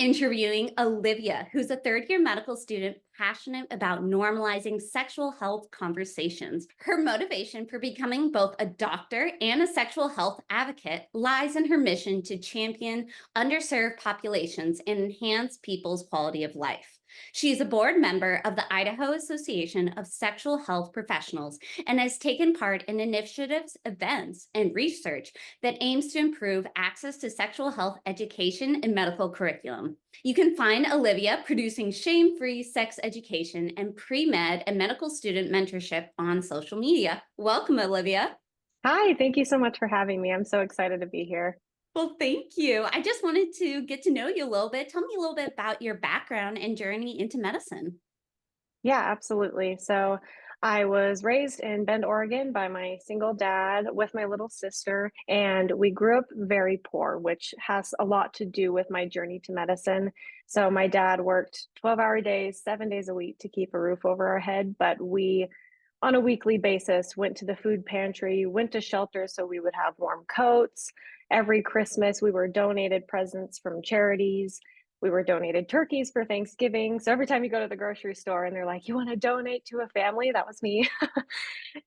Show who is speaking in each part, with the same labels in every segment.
Speaker 1: interviewing Olivia, who's a third-year medical student passionate about normalizing sexual health conversations. Her motivation for becoming both a doctor and a sexual health advocate lies in her mission to champion underserved populations and enhance people's quality of life. She is a board member of the Idaho Association of Sexual Health Professionals and has taken part in initiatives, events, and research that aims to improve access to sexual health education and medical curriculum. You can find Olivia producing shame-free sex education and pre-med and medical student mentorship on social media. Welcome, Olivia.
Speaker 2: Hi, thank you so much for having me. I'm so excited to be here.
Speaker 1: Well, thank you. I just wanted to get to know you a little bit. Tell me a little bit about your background and journey into medicine.
Speaker 2: Yeah, absolutely. So I was raised in Bend, Oregon by my single dad with my little sister, and we grew up very poor, which has a lot to do with my journey to medicine. So my dad worked 12-hour days, 7 days a week to keep a roof over our head, but we on a weekly basis went to the food pantry, went to shelters so we would have warm coats. Every Christmas, we were donated presents from charities. We were donated turkeys for Thanksgiving. So every time you go to the grocery store and they're like, you want to donate to a family? That was me.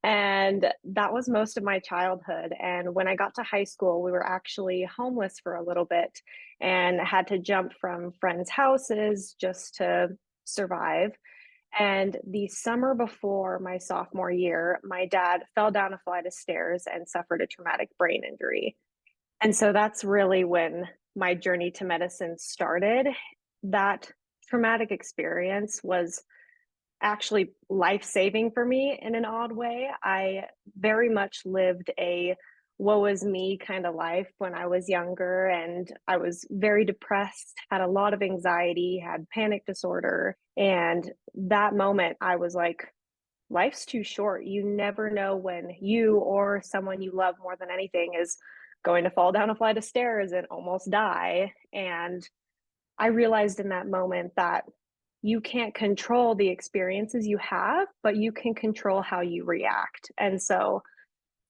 Speaker 2: And that was most of my childhood. And when I got to high school, we were actually homeless for a little bit and had to jump from friends' houses just to survive. And the summer before my sophomore year, my dad fell down a flight of stairs and suffered a traumatic brain injury. And so that's really when my journey to medicine started. That traumatic experience was actually life-saving for me in an odd way. I very much lived a woe is me kind of life when I was younger, and I was very depressed, had a lot of anxiety, had panic disorder. And that moment, I was like, life's too short. You never know when you or someone you love more than anything is going to fall down a flight of stairs and almost die. And I realized in that moment that you can't control the experiences you have, but you can control how you react. And so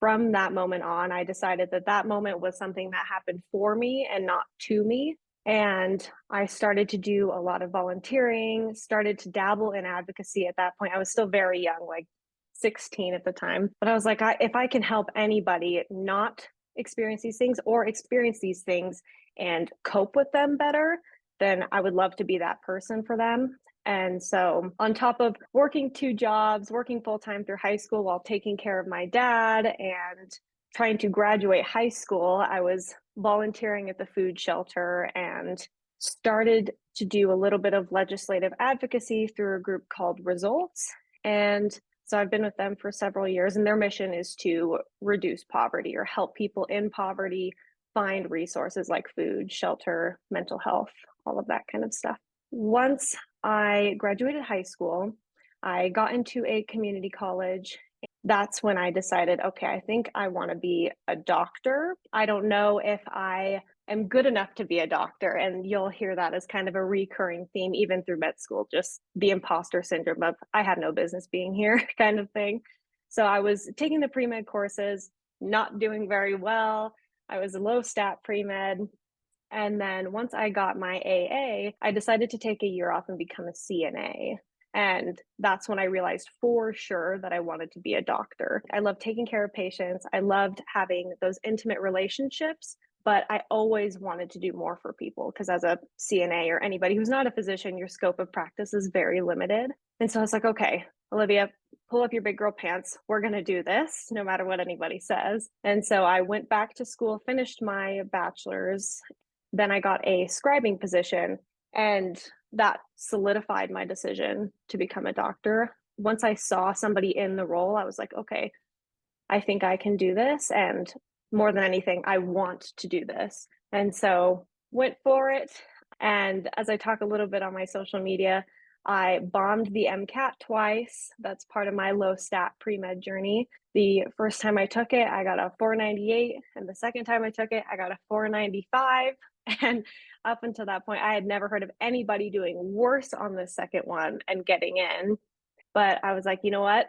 Speaker 2: from that moment on, I decided that that moment was something that happened for me and not to me. And I started to do a lot of volunteering, started to dabble in advocacy at that point. I was still very young, like 16 at the time. But I was like, if I can help anybody not experience these things or experience these things and cope with them better, then I would love to be that person for them. And so, on top of working two jobs, working full time through high school while taking care of my dad and trying to graduate high school, I was volunteering at the food shelter and started to do a little bit of legislative advocacy through a group called Results. And so I've been with them for several years, and their mission is to reduce poverty or help people in poverty find resources like food, shelter, mental health, all of that kind of stuff. Once I graduated high school, I got into a community college. That's when I decided, okay, I think I want to be a doctor. I don't know if I am good enough to be a doctor. And you'll hear that as kind of a recurring theme, even through med school, just the imposter syndrome of I have no business being here kind of thing. So I was taking the pre-med courses, not doing very well. I was a low stat pre-med. And then once I got my AA, I decided to take a year off and become a CNA. And that's when I realized for sure that I wanted to be a doctor. I loved taking care of patients. I loved having those intimate relationships, but I always wanted to do more for people because as a CNA or anybody who's not a physician, your scope of practice is very limited. And so I was like, okay, Olivia, pull up your big girl pants. We're going to do this no matter what anybody says. And so I went back to school, finished my bachelor's. Then I got a scribing position, and that solidified my decision to become a doctor. Once I saw somebody in the role, I was like, okay, I think I can do this. And more than anything, I want to do this. And so went for it. And as I talk a little bit on my social media, I bombed the MCAT twice. That's part of my low stat pre-med journey. The first time I took it, I got a 498. And the second time I took it, I got a 495. And up until that point, I had never heard of anybody doing worse on the second one and getting in. But I was like, you know what?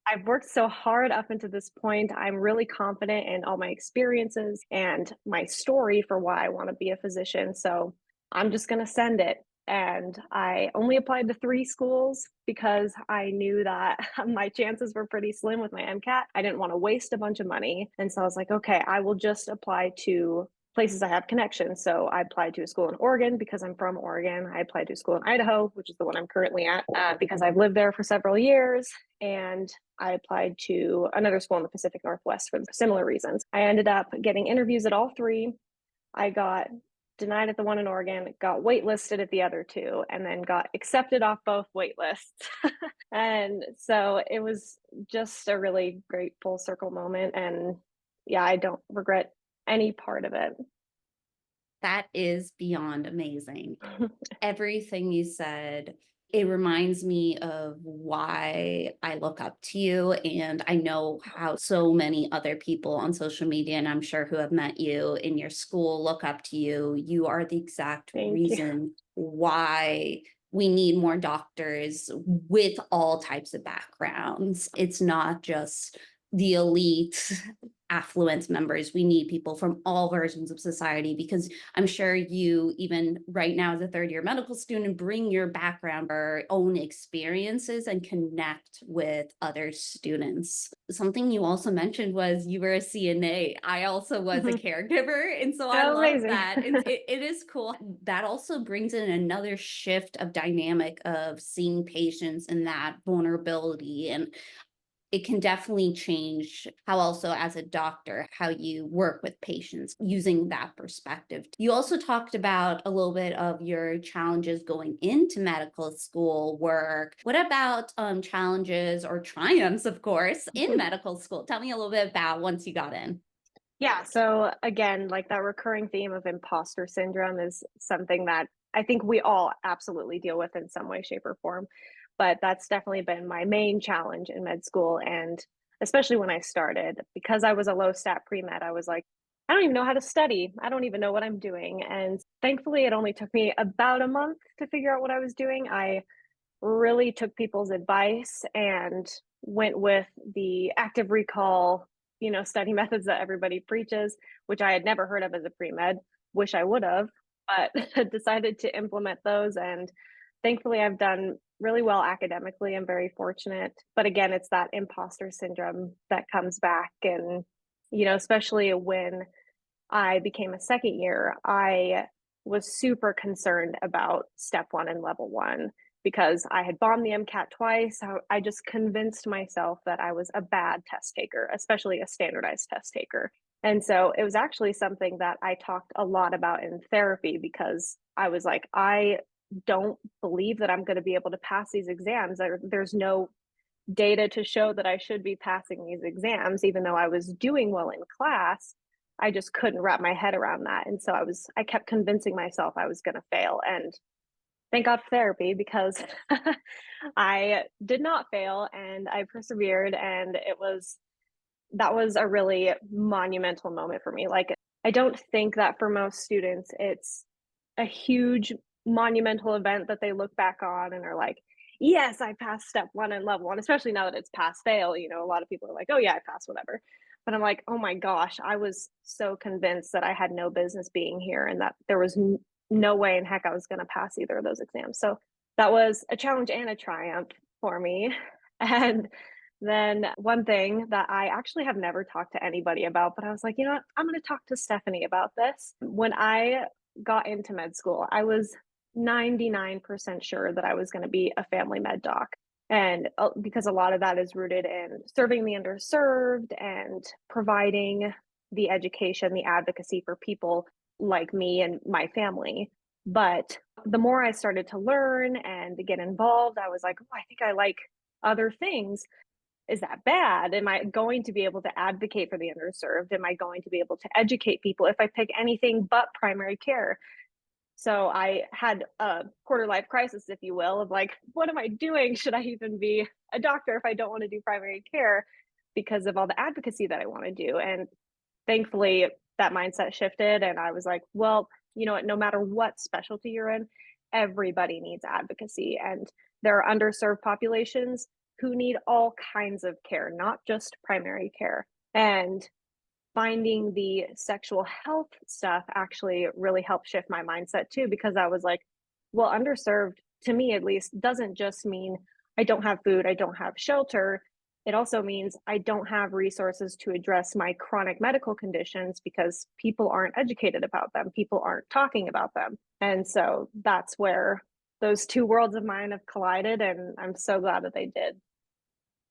Speaker 2: I've worked so hard up until this point. I'm really confident in all my experiences and my story for why I want to be a physician. So I'm just going to send it. And I only applied to 3 schools because I knew that my chances were pretty slim with my MCAT. I didn't want to waste a bunch of money. And so I was like, okay, I will just apply to places I have connections. So I applied to a school in Oregon because I'm from Oregon. I applied to a school in Idaho, which is the one I'm currently at, because I've lived there for several years. And I applied to another school in the Pacific Northwest for similar reasons. I ended up getting interviews at all 3. I got denied at the one in Oregon, got waitlisted at the other 2, and then got accepted off both wait lists. And so it was just a really great full circle moment. And yeah, I don't regret any part of it.
Speaker 1: That is beyond amazing. Everything you said, it reminds me of why I look up to you. And I know how so many other people on social media, and I'm sure who have met you in your school, look up to you. You are the exact
Speaker 2: Thank you.
Speaker 1: reason why we need more doctors with all types of backgrounds. It's not just the elite affluent members. We need people from all versions of society, because I'm sure you, even right now as a third year medical student, bring your background or own experiences and connect with other students. Something you also mentioned was you were a CNA. I also was a caregiver. And so I
Speaker 2: Oh,
Speaker 1: love
Speaker 2: amazing.
Speaker 1: that. It is cool. That also brings in another shift of dynamic of seeing patients and that vulnerability. And it can definitely change how, also as a doctor, how you work with patients using that perspective. You also talked about a little bit of your challenges going into medical school work. What about challenges or triumphs, of course, in medical school? Tell me a little bit about once you got in.
Speaker 2: Yeah, so again, like that recurring theme of imposter syndrome is something that I think we all absolutely deal with in some way, shape, or form. But that's definitely been my main challenge in med school. And especially when I started, because I was a low stat pre med, I was like, I don't even know how to study. I don't even know what I'm doing. And thankfully, it only took me about a month to figure out what I was doing. I really took people's advice and went with the active recall, study methods that everybody preaches, which I had never heard of as a pre-med. Wish I would have, but decided to implement those. And thankfully, I've done really well academically. I'm very fortunate. But again, it's that imposter syndrome that comes back. And, especially when I became a second year, I was super concerned about step 1 and level 1 because I had bombed the MCAT twice. I just convinced myself that I was a bad test taker, especially a standardized test taker. And so it was actually something that I talked a lot about in therapy because I was like, I don't believe that I'm going to be able to pass these exams. There's no data to show that I should be passing these exams, even though I was doing well in class. I just couldn't wrap my head around that. And so I kept convincing myself I was going to fail. And thank God for therapy because I did not fail and I persevered. And that was a really monumental moment for me. Like, I don't think that for most students, it's a huge monumental event that they look back on and are like, yes, I passed step 1 and level 1, especially now that it's pass fail. A lot of people are like, oh, yeah, I passed, whatever. But I'm like, oh my gosh, I was so convinced that I had no business being here and that there was no way in heck I was going to pass either of those exams. So that was a challenge and a triumph for me. And then one thing that I actually have never talked to anybody about, but I was like, you know what? I'm going to talk to Stephanie about this. When I got into med school, I was 99% sure that I was going to be a family med doc. And because a lot of that is rooted in serving the underserved and providing the education, the advocacy for people like me and my family. But the more I started to learn and get involved, I was like, oh, I think I like other things. Is that bad? Am I going to be able to advocate for the underserved? Am I going to be able to educate people if I pick anything but primary care? So I had a quarter life crisis, if you will, of like, what am I doing? Should I even be a doctor if I don't want to do primary care because of all the advocacy that I want to do? And thankfully, that mindset shifted. And I was like, well, you know what? No matter what specialty you're in, everybody needs advocacy. And there are underserved populations who need all kinds of care, not just primary care. And finding the sexual health stuff actually really helped shift my mindset too, because I was like, well, underserved to me at least doesn't just mean I don't have food, I don't have shelter. It also means I don't have resources to address my chronic medical conditions because people aren't educated about them, people aren't talking about them. And so that's where those two worlds of mine have collided, and I'm so glad that they did.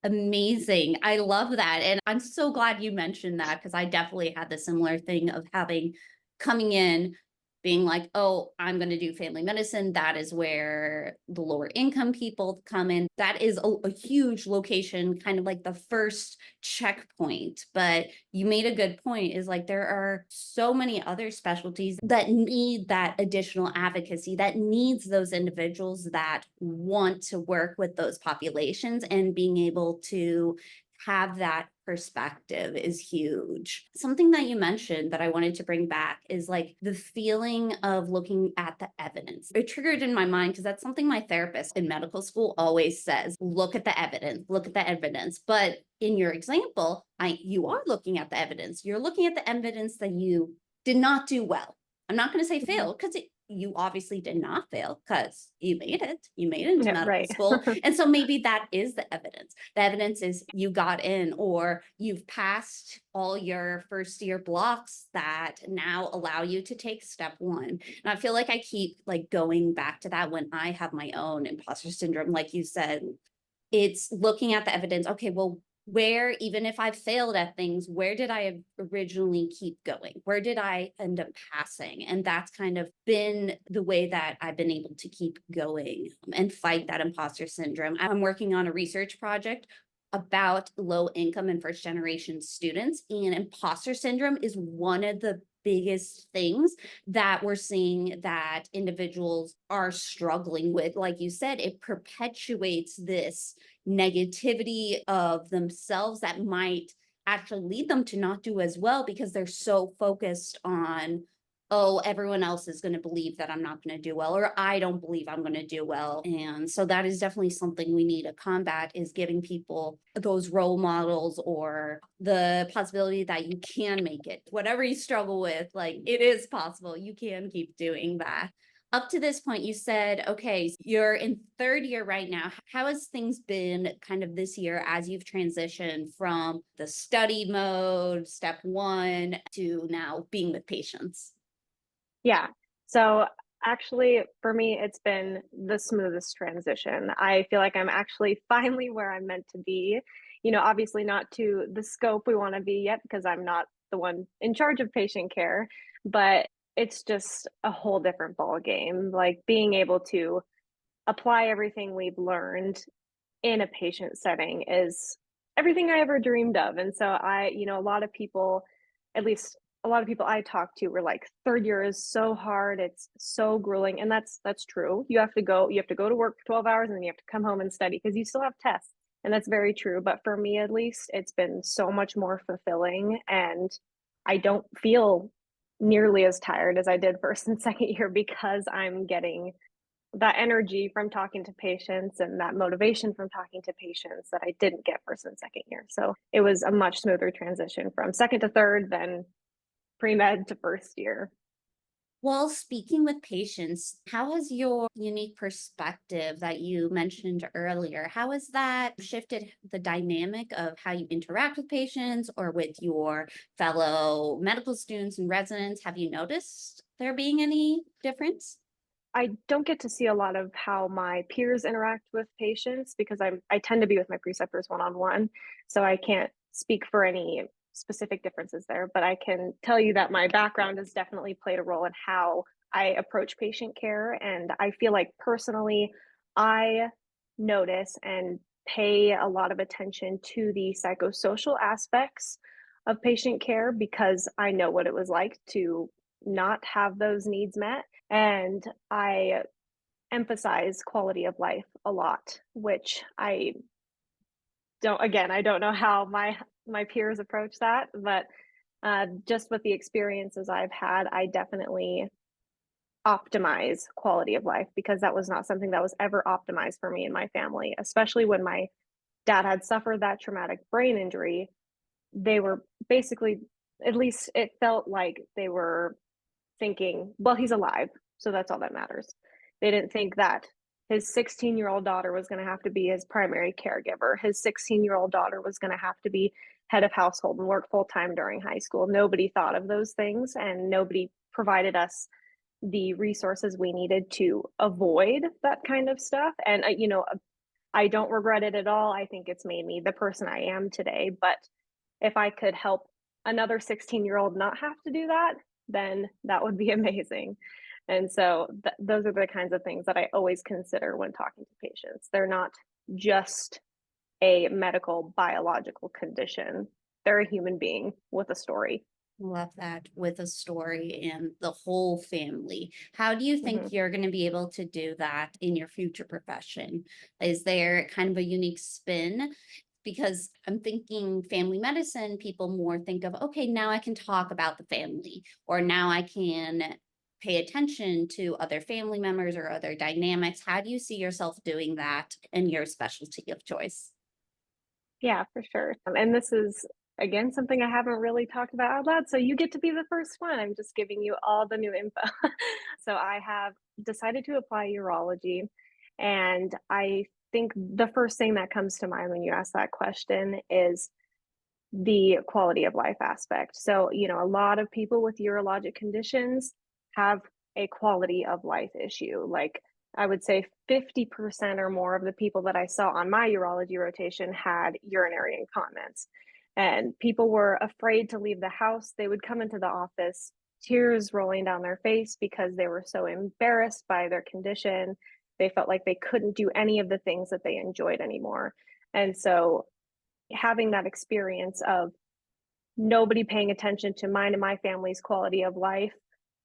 Speaker 1: Amazing. I love that. And I'm so glad you mentioned that because I definitely had the similar thing of having coming in, being like, oh, I'm going to do family medicine. That is where the lower income people come in. That is a huge location, kind of like the first checkpoint. But you made a good point is like there are so many other specialties that need that additional advocacy, that needs those individuals that want to work with those populations, and being able to have that perspective is huge. Something that you mentioned that I wanted to bring back is like the feeling of looking at the evidence. It triggered in my mind because that's something my therapist in medical school always says, look at the evidence, look at the evidence. But in your example, you are looking at the evidence. You're looking at the evidence that you did not do well. I'm not going to say
Speaker 2: Mhm.
Speaker 1: fail because you obviously did not fail because you made it. You made it into
Speaker 2: Yeah,
Speaker 1: medical
Speaker 2: right.
Speaker 1: school. And so maybe that is the evidence. The evidence is you got in, or you've passed all your first year blocks that now allow you to take step one. And I feel like I keep like going back to that when I have my own imposter syndrome, like you said. It's looking at the evidence. Okay, well, where, even if I've failed at things, where did I originally keep going? Where did I end up passing? And that's kind of been the way that I've been able to keep going and fight that imposter syndrome. I'm working on a research project about low income and first generation students, and imposter syndrome is one of the biggest things that we're seeing that individuals are struggling with. Like you said, it perpetuates this negativity of themselves that might actually lead them to not do as well because they're so focused on, oh, everyone else is going to believe that I'm not going to do well, or I don't believe I'm going to do well. And so that is definitely something we need to combat, is giving people those role models or the possibility that you can make it. Whatever you struggle with, like, it is possible. You can keep doing that. Up to this point, you said, okay, you're in third year right now. How has things been kind of this year as you've transitioned from the study mode, step one, to now being with patients?
Speaker 2: Yeah. So actually, for me, it's been the smoothest transition. I feel like I'm actually finally where I'm meant to be. Obviously not to the scope we want to be yet because I'm not the one in charge of patient care, but it's just a whole different ball game. Like being able to apply everything we've learned in a patient setting is everything I ever dreamed of. And so a lot of people, at least a lot of people I talk to were like, third year is so hard, it's so grueling. And that's true. You have to go to work for 12 hours and then you have to come home and study because you still have tests. And that's very true. But for me at least, it's been so much more fulfilling, and I don't feel nearly as tired as I did first and second year because I'm getting that energy from talking to patients and that motivation from talking to patients that I didn't get first and second year. So it was a much smoother transition from second to third than pre-med to first year.
Speaker 1: While speaking with patients, how has your unique perspective that you mentioned earlier, how has that shifted the dynamic of how you interact with patients or with your fellow medical students and residents? Have you noticed there being any difference?
Speaker 2: I don't get to see a lot of how my peers interact with patients because I tend to be with my preceptors one on one, so I can't speak for any specific differences there. But I can tell you that my background has definitely played a role in how I approach patient care, and I feel like personally, I notice and pay a lot of attention to the psychosocial aspects of patient care because I know what it was like to not have those needs met, and I emphasize quality of life a lot, which I don't know how my peers approach that, but just with the experiences I've had, I definitely optimize quality of life because that was not something that was ever optimized for me and my family, especially when my dad had suffered that traumatic brain injury. They were basically At least it felt like they were thinking, well, he's alive, so that's all that matters. They didn't think that his 16-year-old daughter was going to have to be his primary caregiver. His 16-year-old daughter was going to have to be head of household and work full time during high school. Nobody thought of those things, and nobody provided us the resources we needed to avoid that kind of stuff. And, I don't regret it at all. I think it's made me the person I am today. But if I could help another 16-year-old not have to do that, then that would be amazing. And so those are the kinds of things that I always consider when talking to patients. They're not just a medical biological condition, they're a human being with a story.
Speaker 1: Love that, with a story and the whole family. How do you think
Speaker 2: Mhm.
Speaker 1: you're going to be able to do that in your future profession? Is there kind of a unique spin? Because I'm thinking family medicine, people more think of, okay, now I can talk about the family, or now I can pay attention to other family members or other dynamics. How do you see yourself doing that in your specialty of choice?
Speaker 2: Yeah, for sure. And this is, again, something I haven't really talked about out loud. So you get to be the first one. I'm just giving you all the new info. So I have decided to apply urology. And I think the first thing that comes to mind when you ask that question is the quality of life aspect. So, a lot of people with urologic conditions have a quality of life issue. Like, I would say 50% or more of the people that I saw on my urology rotation had urinary incontinence. And people were afraid to leave the house. They would come into the office, tears rolling down their face because they were so embarrassed by their condition. They felt like they couldn't do any of the things that they enjoyed anymore. And so having that experience of nobody paying attention to mine and my family's quality of life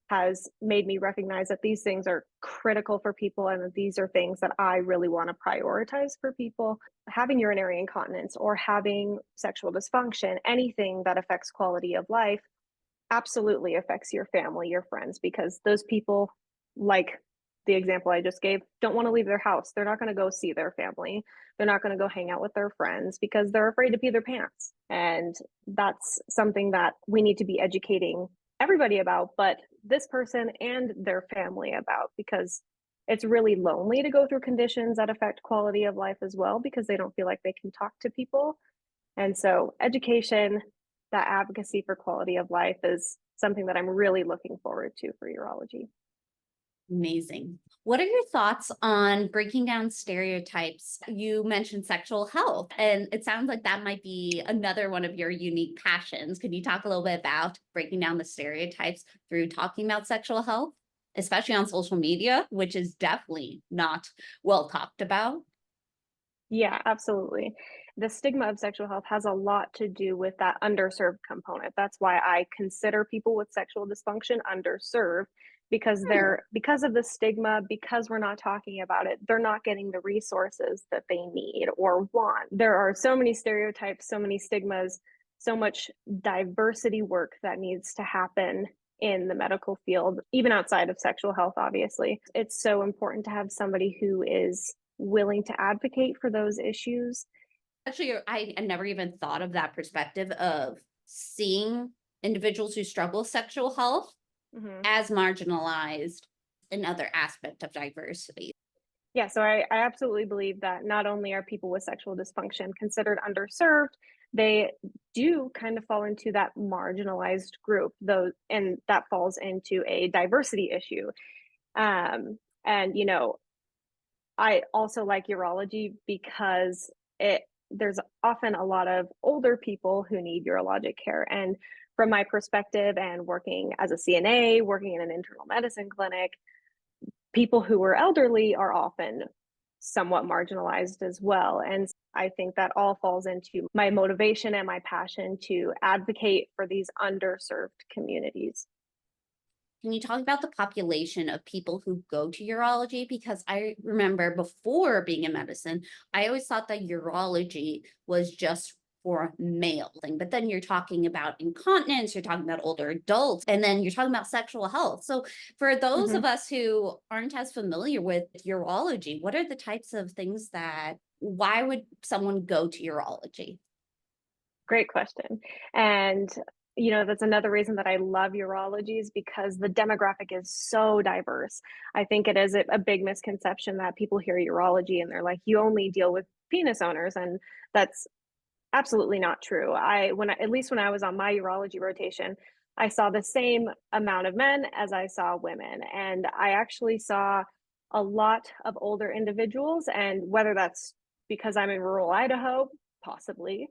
Speaker 2: has made me recognize that these things are critical for people and that these are things that I really want to prioritize for people. Having urinary incontinence or having sexual dysfunction, anything that affects quality of life, absolutely affects your family, your friends, because those people, like the example I just gave, don't want to leave their house. They're not going to go see their family. They're not going to go hang out with their friends because they're afraid to pee their pants. And that's something that we need to be educating everybody about, but this person and their family about, because it's really lonely to go through conditions that affect quality of life as well because they don't feel like they can talk to people. And so education, that advocacy for quality of life is something that I'm really looking forward to for urology.
Speaker 1: Amazing. What are your thoughts on breaking down stereotypes? You mentioned sexual health, and it sounds like that might be another one of your unique passions. Could you talk a little bit about breaking down the stereotypes through talking about sexual health, especially on social media, which is definitely not well talked about?
Speaker 2: Yeah, absolutely. The stigma of sexual health has a lot to do with that underserved component. That's why I consider people with sexual dysfunction underserved because
Speaker 1: Hmm.
Speaker 2: because of the stigma, because we're not talking about it, they're not getting the resources that they need or want. There are so many stereotypes, so many stigmas, so much diversity work that needs to happen in the medical field, even outside of sexual health, obviously. It's so important to have somebody who is willing to advocate for those issues.
Speaker 1: Actually, I never even thought of that perspective of seeing individuals who struggle with sexual health
Speaker 2: Mhm.
Speaker 1: as marginalized, another aspect of diversity.
Speaker 2: Yeah, so I absolutely believe that not only are people with sexual dysfunction considered underserved, they do kind of fall into that marginalized group, though, and that falls into a diversity issue. And I also like urology because it there's often a lot of older people who need urologic care. And from my perspective and working as a CNA, working in an internal medicine clinic, people who are elderly are often somewhat marginalized as well. And I think that all falls into my motivation and my passion to advocate for these underserved communities.
Speaker 1: Can you talk about the population of people who go to urology? Because I remember before being in medicine, I always thought that urology was just for male thing. But then you're talking about incontinence, you're talking about older adults, and then you're talking about sexual health. So for those
Speaker 2: Mhm.
Speaker 1: of us who aren't as familiar with urology, what are the types of things that why would someone go to urology?
Speaker 2: Great question. And That's another reason that I love urology is because the demographic is so diverse. I think it is a big misconception that people hear urology and they're like, you only deal with penis owners, and that's absolutely not true. At least when I was on my urology rotation, I saw the same amount of men as I saw women, and I actually saw a lot of older individuals. And whether that's because I'm in rural Idaho, possibly,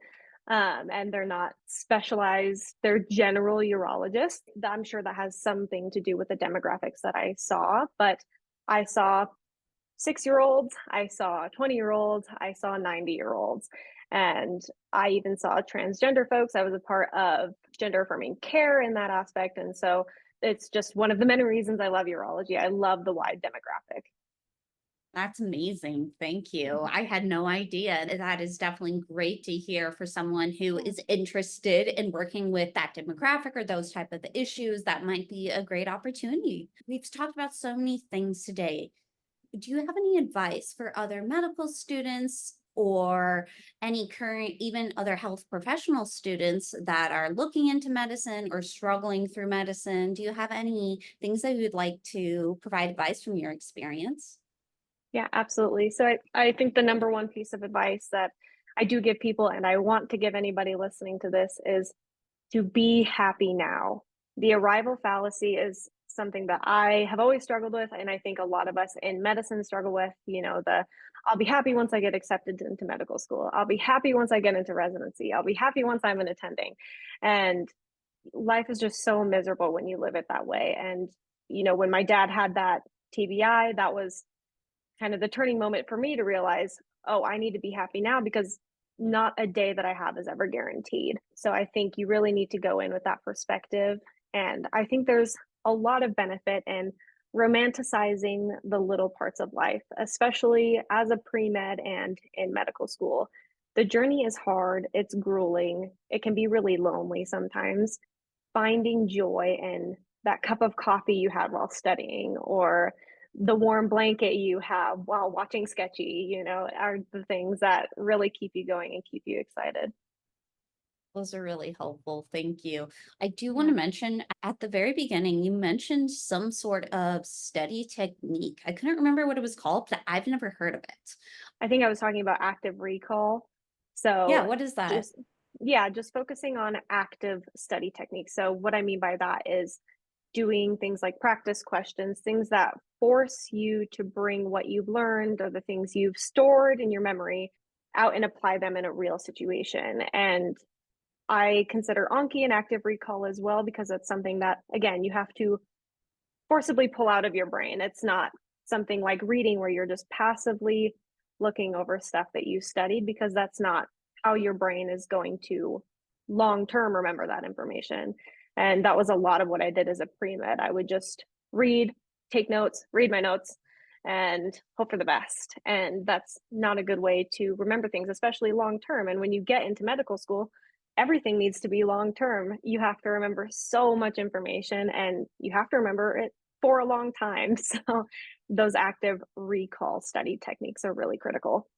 Speaker 2: and they're not specialized, they're general urologists. I'm sure that has something to do with the demographics that I saw, but I saw 6 year olds, I saw 20 year olds, I saw 90 year olds. And I even saw transgender folks. I was a part of gender affirming care in that aspect. And so it's just one of the many reasons I love urology. I love the wide demographic.
Speaker 1: That's amazing. Thank you. I had no idea. That is definitely great to hear for someone who
Speaker 2: Yeah.
Speaker 1: is interested in working with that demographic or those type of issues. That might be a great opportunity. We've talked about so many things today. Do you have any advice for other medical students or any current, even other health professional students that are looking into medicine or struggling through medicine? Do you have any things that you would like to provide advice from your experience?
Speaker 2: Yeah, absolutely. So I think the number one piece of advice that I do give people, and I want to give anybody listening to this, is to be happy now. The arrival fallacy is something that I have always struggled with, and I think a lot of us in medicine struggle with. I'll be happy once I get accepted into medical school. I'll be happy once I get into residency. I'll be happy once I'm an attending. And life is just so miserable when you live it that way. And, when my dad had that TBI, that was kind of the turning moment for me to realize, oh, I need to be happy now because not a day that I have is ever guaranteed. So I think you really need to go in with that perspective. And I think there's a lot of benefit in romanticizing the little parts of life, especially as a pre-med and in medical school. The journey is hard, it's grueling, it can be really lonely sometimes. Finding joy in that cup of coffee you had while studying, or the warm blanket you have while watching Sketchy, are the things that really keep you going and keep you excited.
Speaker 1: Those are really helpful. Thank you. I do want
Speaker 2: Yeah.
Speaker 1: to mention at the very beginning, you mentioned some sort of study technique. I couldn't remember what it was called, but I've never heard of it.
Speaker 2: I think I was talking about active recall. So
Speaker 1: Yeah, what is that?
Speaker 2: just yeah, just focusing on active study techniques. So what I mean by that is doing things like practice questions, things that force you to bring what you've learned or the things you've stored in your memory out and apply them in a real situation. And I consider Anki an active recall as well because it's something that, again, you have to forcibly pull out of your brain. It's not something like reading where you're just passively looking over stuff that you studied, because that's not how your brain is going to long term remember that information. And that was a lot of what I did as a pre-med. I would just read, take notes, read my notes, and hope for the best. And that's not a good way to remember things, especially long term. And when you get into medical school, everything needs to be long term. You have to remember so much information and you have to remember it for a long time. So those active recall study techniques are really critical.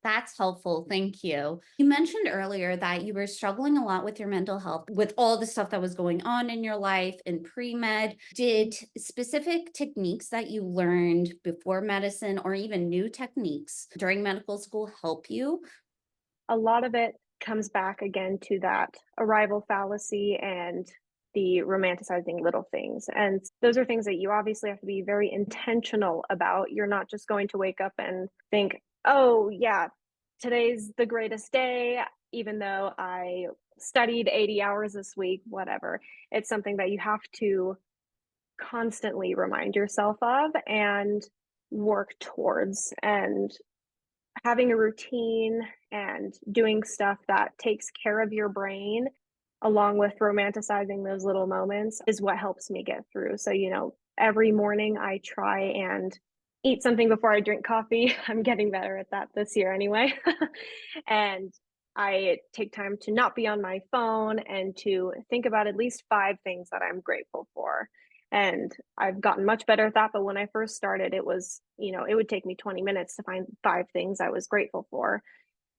Speaker 1: That's helpful. Thank you. You mentioned earlier that you were struggling a lot with your mental health with all the stuff that was going on in your life in pre med. Did specific techniques that you learned before medicine or even new techniques during medical school help you?
Speaker 2: A lot of it comes back again to that arrival fallacy and the romanticizing little things. And those are things that you obviously have to be very intentional about. You're not just going to wake up and think, oh, yeah, today's the greatest day, even though I studied 80 hours this week, whatever. It's something that you have to constantly remind yourself of and work towards. And having a routine and doing stuff that takes care of your brain along with romanticizing those little moments is what helps me get through. So, every morning I try and eat something before I drink coffee. I'm getting better at that this year anyway. And I take time to not be on my phone and to think about at least 5 things that I'm grateful for. And I've gotten much better at that, but when I first started, it was, it would take me 20 minutes to find 5 things I was grateful for.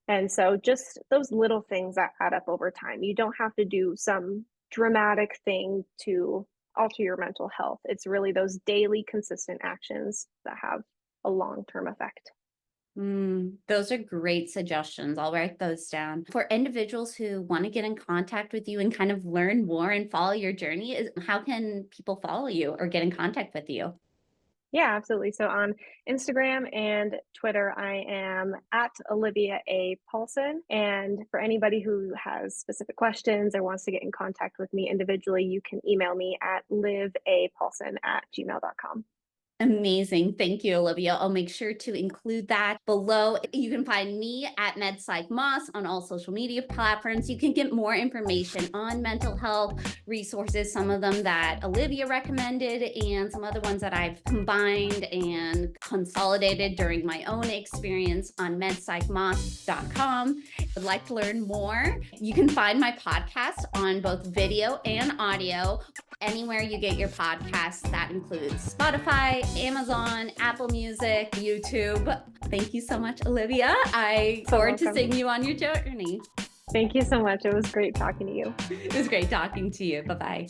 Speaker 2: And so just those little things that add up over time. You don't have to do some dramatic thing to alter your mental health. It's really those daily consistent actions that have a long-term effect.
Speaker 1: Those are great suggestions. I'll write those down. For individuals who want to get in contact with you and kind of learn more and follow your journey, how can people follow you or get in contact with you?
Speaker 2: Yeah, absolutely. So on Instagram and Twitter, I am at Olivia A. Paulson. And for anybody who has specific questions or wants to get in contact with me individually, you can email me at livapaulson@gmail.com.
Speaker 1: Amazing. Thank you, Olivia. I'll make sure to include that below. You can find me at MedPsych Moss on all social media platforms. You can get more information on mental health resources, some of them that Olivia recommended and some other ones that I've combined and consolidated during my own experience on medpsychmoss.com. If you'd like to learn more, you can find my podcast on both video and audio anywhere you get your podcasts. That includes Spotify, Amazon, Apple Music, YouTube. Thank you so much, Olivia. I look forward to seeing you on your journey.
Speaker 2: Thank you so much. It was great talking to you.
Speaker 1: It was great talking to you. Bye-bye.